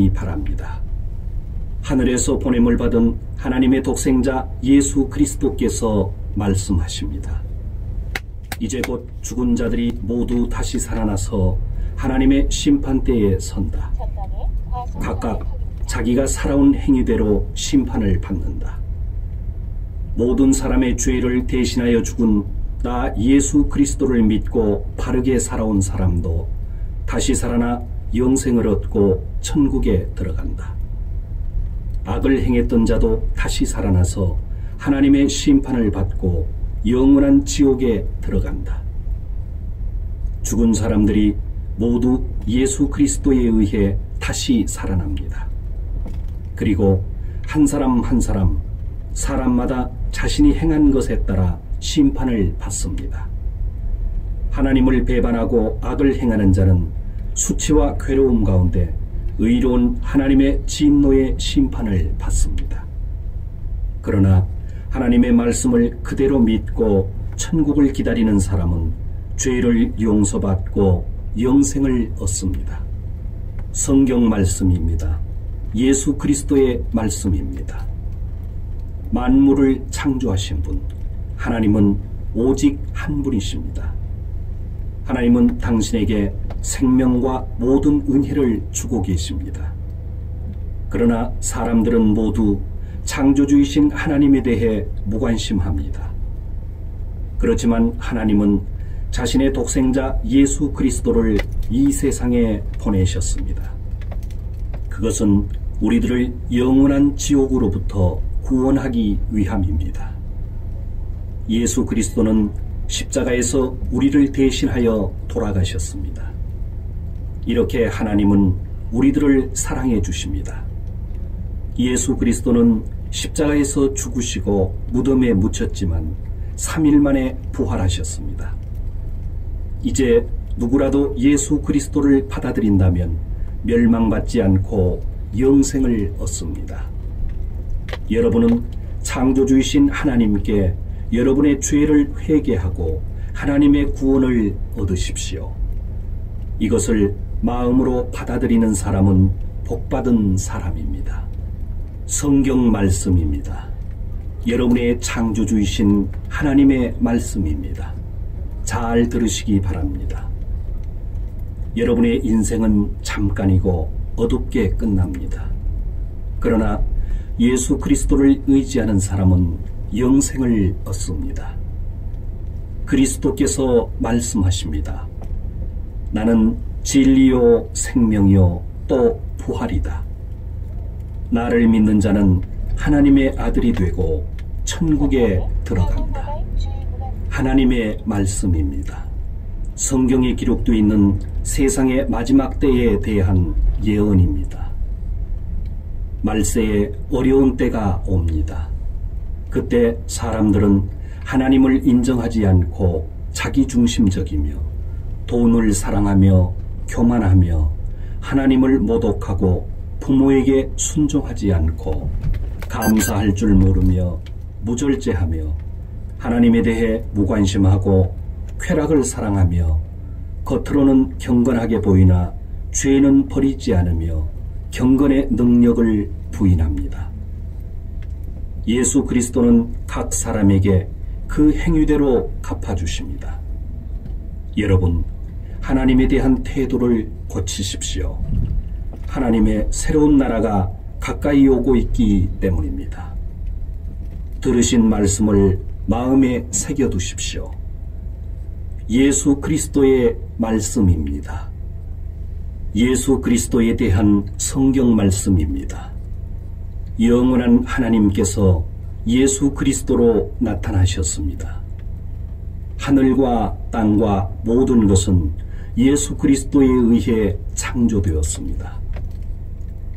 들으시기 바랍니다. 하늘에서 보냄을 받은 하나님의 독생자 예수 그리스도께서 말씀하십니다. 이제 곧 죽은 자들이 모두 다시 살아나서 하나님의 심판대에 선다. 각각 자기가 살아온 행위대로 심판을 받는다. 모든 사람의 죄를 대신하여 죽은 나 예수 그리스도를 믿고 바르게 살아온 사람도 다시 살아나 영생을 얻고 천국에 들어간다. 악을 행했던 자도 다시 살아나서 하나님의 심판을 받고 영원한 지옥에 들어간다. 죽은 사람들이 모두 예수 그리스도에 의해 다시 살아납니다. 그리고 한 사람 한 사람, 사람마다 자신이 행한 것에 따라 심판을 받습니다. 하나님을 배반하고 악을 행하는 자는 수치와 괴로움 가운데 의로운 하나님의 진노의 심판을 받습니다. 그러나 하나님의 말씀을 그대로 믿고 천국을 기다리는 사람은 죄를 용서받고 영생을 얻습니다. 성경 말씀입니다. 예수 그리스도의 말씀입니다. 만물을 창조하신 분, 하나님은 오직 한 분이십니다. 하나님은 당신에게 생명과 모든 은혜를 주고 계십니다. 그러나 사람들은 모두 창조주이신 하나님에 대해 무관심합니다. 그렇지만 하나님은 자신의 독생자 예수 그리스도를 이 세상에 보내셨습니다. 그것은 우리들을 영원한 지옥으로부터 구원하기 위함입니다. 예수 그리스도는 십자가에서 우리를 대신하여 돌아가셨습니다. 이렇게 하나님은 우리들을 사랑해 주십니다. 예수 그리스도는 십자가에서 죽으시고 무덤에 묻혔지만 3일 만에 부활하셨습니다. 이제 누구라도 예수 그리스도를 받아들인다면 멸망받지 않고 영생을 얻습니다. 여러분은 창조주이신 하나님께 여러분의 죄를 회개하고 하나님의 구원을 얻으십시오. 이것을 마음으로 받아들이는 사람은 복받은 사람입니다. 성경 말씀입니다. 여러분의 창조주이신 하나님의 말씀입니다. 잘 들으시기 바랍니다. 여러분의 인생은 잠깐이고 어둡게 끝납니다. 그러나 예수 그리스도를 의지하는 사람은 영생을 얻습니다. 그리스도께서 말씀하십니다. 나는 진리요 생명이요 또 부활이다. 나를 믿는 자는 하나님의 아들이 되고 천국에 들어간다. 하나님의 말씀입니다. 성경에 기록되어 있는 세상의 마지막 때에 대한 예언입니다. 말세에 어려운 때가 옵니다. 그때 사람들은 하나님을 인정하지 않고 자기중심적이며 돈을 사랑하며 교만하며 하나님을 모독하고 부모에게 순종하지 않고 감사할 줄 모르며 무절제하며 하나님에 대해 무관심하고 쾌락을 사랑하며 겉으로는 경건하게 보이나 죄는 버리지 않으며 경건의 능력을 부인합니다. 예수 그리스도는 각 사람에게 그 행위대로 갚아주십니다. 여러분, 하나님에 대한 태도를 고치십시오. 하나님의 새로운 나라가 가까이 오고 있기 때문입니다. 들으신 말씀을 마음에 새겨두십시오. 예수 그리스도의 말씀입니다. 예수 그리스도에 대한 성경 말씀입니다. 영원한 하나님께서 예수 그리스도로 나타나셨습니다. 하늘과 땅과 모든 것은 예수 그리스도에 의해 창조되었습니다.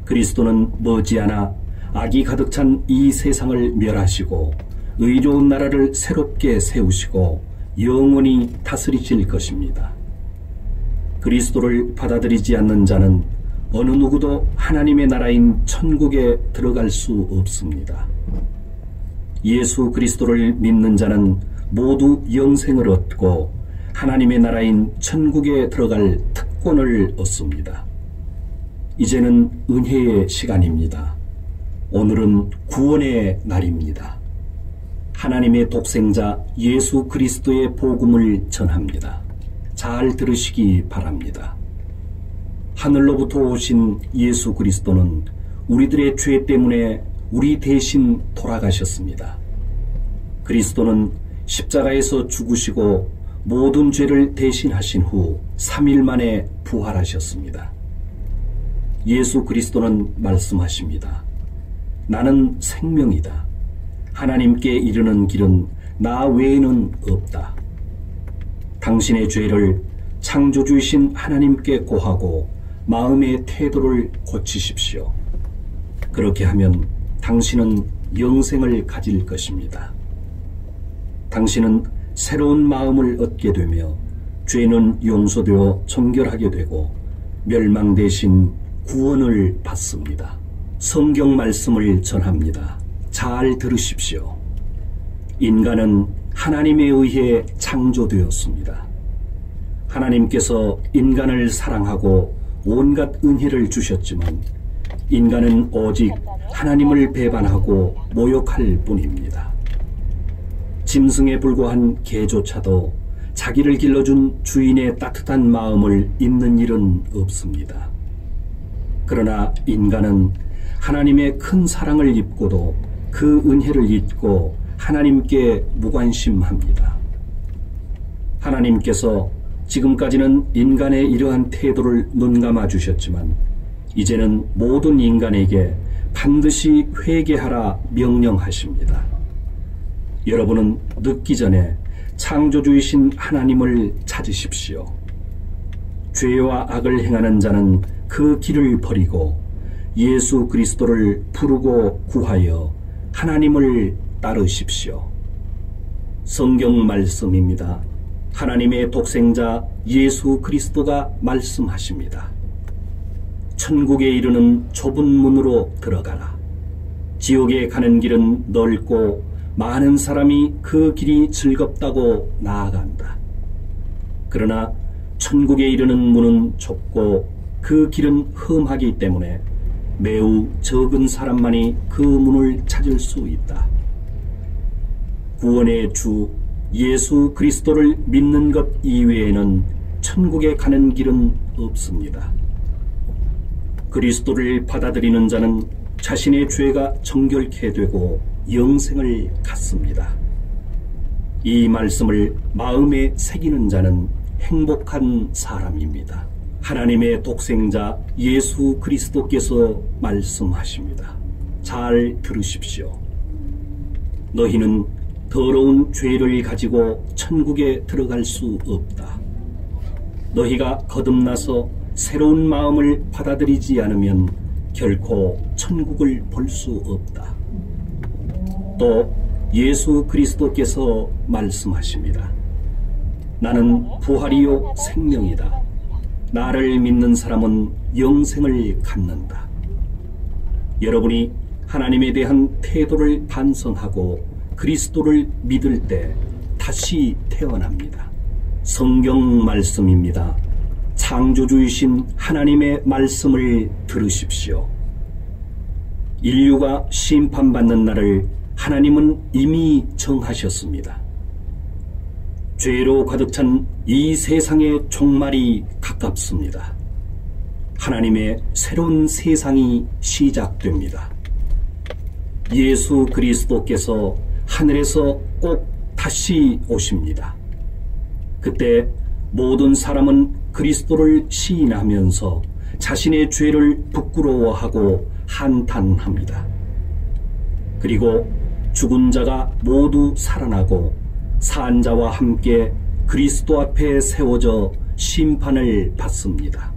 그리스도는 머지않아 악이 가득 찬 이 세상을 멸하시고 의로운 나라를 새롭게 세우시고 영원히 다스리실 것입니다. 그리스도를 받아들이지 않는 자는 어느 누구도 하나님의 나라인 천국에 들어갈 수 없습니다. 예수 그리스도를 믿는 자는 모두 영생을 얻고 하나님의 나라인 천국에 들어갈 특권을 얻습니다. 이제는 은혜의 시간입니다. 오늘은 구원의 날입니다. 하나님의 독생자 예수 그리스도의 복음을 전합니다. 잘 들으시기 바랍니다. 하늘로부터 오신 예수 그리스도는 우리들의 죄 때문에 우리 대신 돌아가셨습니다. 그리스도는 십자가에서 죽으시고 모든 죄를 대신하신 후 3일 만에 부활하셨습니다. 예수 그리스도는 말씀하십니다. 나는 생명이다. 하나님께 이르는 길은 나 외에는 없다. 당신의 죄를 창조주이신 하나님께 고하고 마음의 태도를 고치십시오. 그렇게 하면 당신은 영생을 가질 것입니다. 당신은 새로운 마음을 얻게 되며 죄는 용서되어 정결하게 되고 멸망 대신 구원을 받습니다. 성경 말씀을 전합니다. 잘 들으십시오. 인간은 하나님에 의해 창조되었습니다. 하나님께서 인간을 사랑하고 온갖 은혜를 주셨지만 인간은 오직 하나님을 배반하고 모욕할 뿐입니다. 짐승에 불과한 개조차도 자기를 길러준 주인의 따뜻한 마음을 잊는 일은 없습니다. 그러나 인간은 하나님의 큰 사랑을 입고도 그 은혜를 잊고 하나님께 무관심합니다. 하나님께서 지금까지는 인간의 이러한 태도를 눈감아 주셨지만 이제는 모든 인간에게 반드시 회개하라 명령하십니다. 여러분은 늦기 전에 창조주이신 하나님을 찾으십시오. 죄와 악을 행하는 자는 그 길을 버리고 예수 그리스도를 부르고 구하여 하나님을 따르십시오. 성경 말씀입니다. 하나님의 독생자 예수 그리스도가 말씀하십니다. 천국에 이르는 좁은 문으로 들어가라. 지옥에 가는 길은 넓고 많은 사람이 그 길이 즐겁다고 나아간다. 그러나 천국에 이르는 문은 좁고 그 길은 험하기 때문에 매우 적은 사람만이 그 문을 찾을 수 있다. 구원의 주 예수 그리스도를 믿는 것 이외에는 천국에 가는 길은 없습니다. 그리스도를 받아들이는 자는 자신의 죄가 정결케 되고 영생을 갖습니다. 이 말씀을 마음에 새기는 자는 행복한 사람입니다. 하나님의 독생자 예수 그리스도께서 말씀하십니다. 잘 들으십시오. 너희는 더러운 죄를 가지고 천국에 들어갈 수 없다. 너희가 거듭나서 새로운 마음을 받아들이지 않으면 결코 천국을 볼 수 없다. 또 예수 그리스도께서 말씀하십니다. 나는 부활이요 생명이다. 나를 믿는 사람은 영생을 갖는다. 여러분이 하나님에 대한 태도를 반성하고 그리스도를 믿을 때 다시 태어납니다. 성경 말씀입니다. 창조주이신 하나님의 말씀을 들으십시오. 인류가 심판받는 날을 하나님은 이미 정하셨습니다. 죄로 가득 찬 이 세상의 종말이 가깝습니다. 하나님의 새로운 세상이 시작됩니다. 예수 그리스도께서 하늘에서 꼭 다시 오십니다. 그때 모든 사람은 그리스도를 시인하면서 자신의 죄를 부끄러워하고 한탄합니다. 그리고 죽은 자가 모두 살아나고 산 자와 함께 그리스도 앞에 세워져 심판을 받습니다.